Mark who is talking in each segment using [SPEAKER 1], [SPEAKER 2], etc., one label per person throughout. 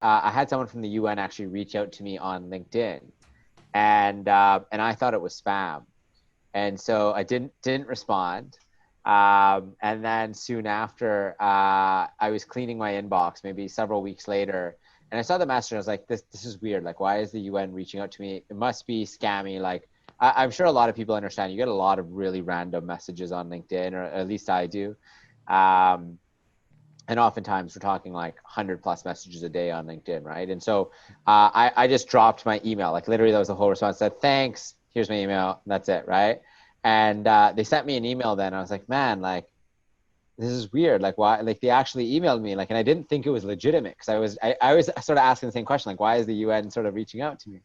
[SPEAKER 1] I had someone from the UN actually reach out to me on LinkedIn, and I thought it was spam, and so I didn't respond. And then soon after, I was cleaning my inbox, maybe several weeks later, and I saw the message. I was like, this is weird. Like, why is the UN reaching out to me? It must be scammy. Like, I'm sure a lot of people understand. You get a lot of really random messages on LinkedIn, or at least I do. Um, and oftentimes we're talking like 100 plus messages a day on LinkedIn, right? And so I just dropped my email. Like literally, that was the whole response. I said, thanks. Here's my email. That's it, right? And they sent me an email. Then I was like, man, like this is weird. Like why? Like they actually emailed me. Like, and I didn't think it was legitimate because I was sort of asking the same question. Like, why is the UN sort of reaching out to me?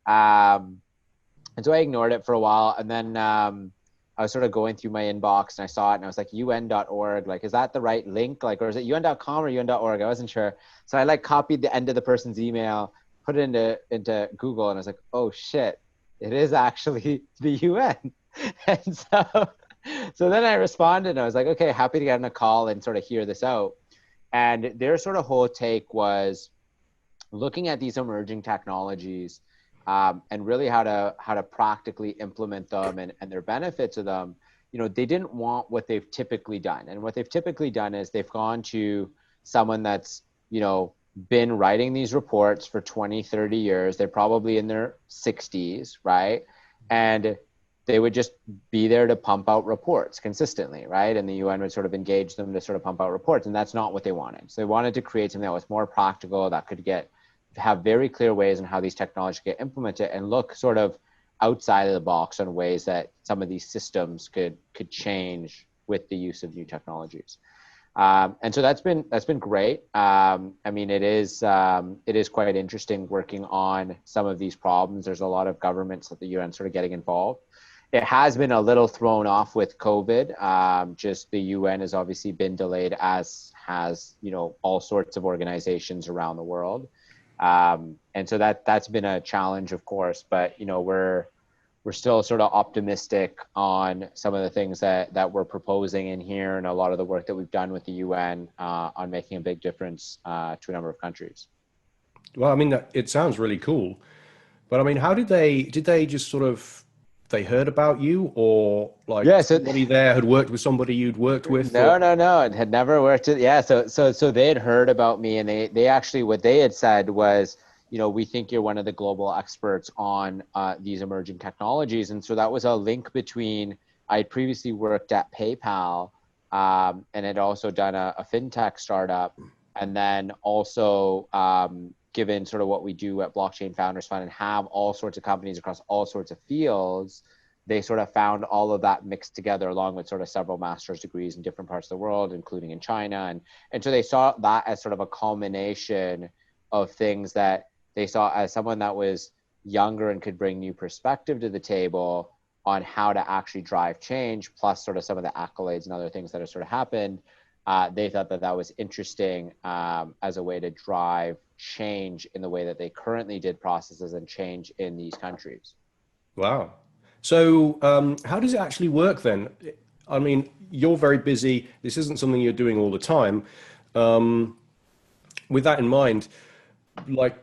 [SPEAKER 1] Um, and so I ignored it for a while, and then I was sort of going through my inbox and I saw it and I was like, un.org, like, is that the right link? Like, or is it un.com or un.org? I wasn't sure. So I like copied the end of the person's email, put it into Google, and I was like, oh shit, it is actually the UN. And so then I responded and I was like, okay, happy to get on a call and sort of hear this out. And their sort of whole take was looking at these emerging technologies, and really how to practically implement them and their benefits of them. You know, they didn't want what they've typically done. And what they've typically done is they've gone to someone that's, you know, been writing these reports for 20, 30 years. They're probably in their 60s, right? And they would just be there to pump out reports consistently, right? And the UN would sort of engage them to sort of pump out reports. And that's not what they wanted. So they wanted to create something that was more practical, that could have very clear ways on how these technologies get implemented and look sort of outside of the box on ways that some of these systems could change with the use of new technologies. And so that's been great. I mean, it is quite interesting working on some of these problems. There's a lot of governments at the UN sort of getting involved. It has been a little thrown off with COVID. Just the UN has obviously been delayed, as has, you know, all sorts of organizations around the world. And so that's been a challenge, of course, but you know, we're still sort of optimistic on some of the things that we're proposing in here, and a lot of the work that we've done with the UN on making a big difference to a number of countries.
[SPEAKER 2] Well, I mean, it sounds really cool, but I mean, how did they just sort of, they heard about you, or like
[SPEAKER 1] Yeah, so
[SPEAKER 2] somebody there had worked with somebody you'd worked with, or?
[SPEAKER 1] no, it had never worked. Yeah, so they had heard about me, and they actually, what they had said was, you know, we think you're one of the global experts on these emerging technologies, and so that was a link between, I had previously worked at PayPal, and had also done a fintech startup, and then also given sort of what we do at Blockchain Founders Fund and have all sorts of companies across all sorts of fields. They sort of found all of that mixed together along with sort of several master's degrees in different parts of the world, including in China. And so they saw that as sort of a culmination of things that they saw as someone that was younger and could bring new perspective to the table on how to actually drive change, plus sort of some of the accolades and other things that have sort of happened. They thought that that was interesting as a way to drive change in the way that they currently did processes and change in these countries.
[SPEAKER 2] Wow. So, how does it actually work then? I mean, you're very busy. This isn't something you're doing all the time. Um, with that in mind, like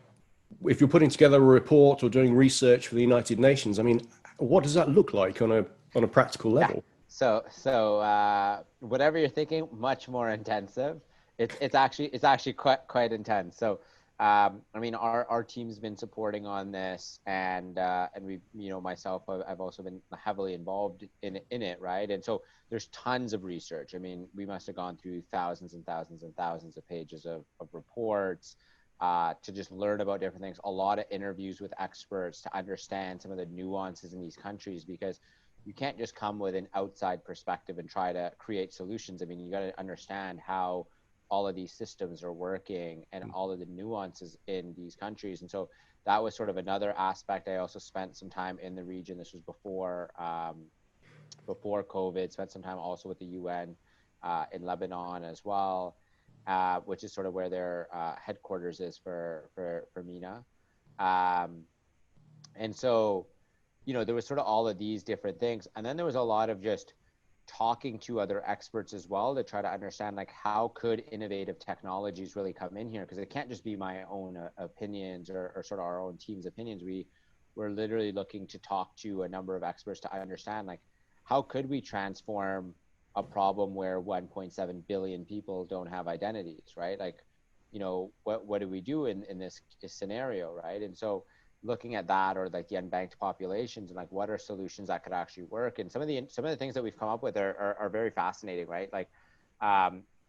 [SPEAKER 2] if you're putting together a report or doing research for the United Nations, I mean, what does that look like on a practical
[SPEAKER 1] Yeah.
[SPEAKER 2] level?
[SPEAKER 1] So whatever you're thinking, much more intensive. It's actually quite intense. So I mean, our team's been supporting on this, and we, you know, myself, I've also been heavily involved in it, right? And so there's tons of research. I mean, we must have gone through thousands and thousands and thousands of pages of reports to just learn about different things. A lot of interviews with experts to understand some of the nuances in these countries, because you can't just come with an outside perspective and try to create solutions. I mean, you got to understand how all of these systems are working and all of the nuances in these countries. And so that was sort of another aspect. I also spent some time in the region. This was before COVID. Spent some time also with the UN in Lebanon as well, which is sort of where their headquarters is for MENA. And so, you know, there was sort of all of these different things. And then there was a lot of just talking to other experts as well to try to understand like how could innovative technologies really come in here, because it can't just be my own opinions or sort of our own team's opinions. We're literally looking to talk to a number of experts to understand like how could we transform a problem where 1.7 billion people don't have identities, right? Like, you know, what do we do in this scenario, right? And so looking at that, or like the unbanked populations, and like what are solutions that could actually work, and some of the things that we've come up with are very fascinating, right? Like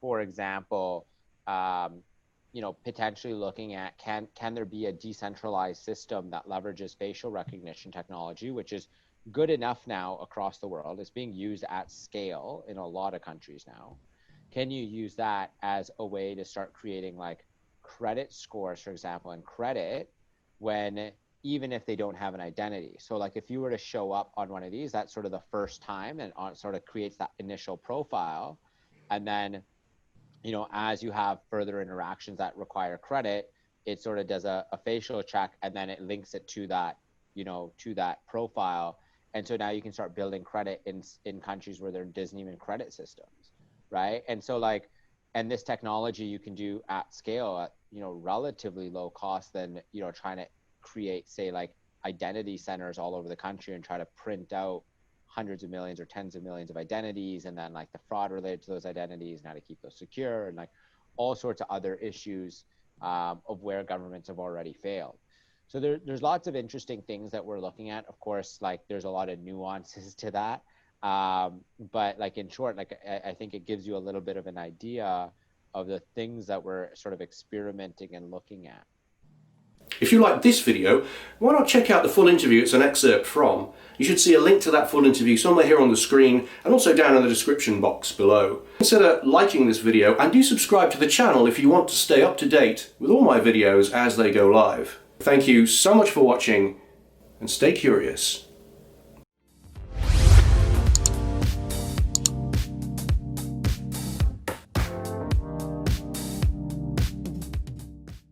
[SPEAKER 1] for example, you know, potentially looking at can there be a decentralized system that leverages facial recognition technology, which is good enough now across the world. It's being used at scale in a lot of countries now. Can you use that as a way to start creating like credit scores, for example, and credit when even if they don't have an identity? So like if you were to show up on one of these, that's sort of the first time, and sort of creates that initial profile. And then, you know, as you have further interactions that require credit, it sort of does a facial check, and then it links it to that, you know, to that profile. And so now you can start building credit in countries where there isn't even credit systems, right? And so like, and this technology you can do at scale at, you know, relatively low cost than, you know, trying to create, say, like identity centers all over the country and try to print out hundreds of millions or tens of millions of identities, and then like the fraud related to those identities and how to keep those secure, and like all sorts of other issues of where governments have already failed. So there's lots of interesting things that we're looking at. Of course, like there's a lot of nuances to that. But like in short, like I think it gives you a little bit of an idea of the things that we're sort of experimenting and looking at.
[SPEAKER 2] If you like this video, why not check out the full interview it's an excerpt from. You should see a link to that full interview somewhere here on the screen and also down in the description box below. Consider liking this video, and do subscribe to the channel if you want to stay up to date with all my videos as they go live. Thank you so much for watching, and stay curious.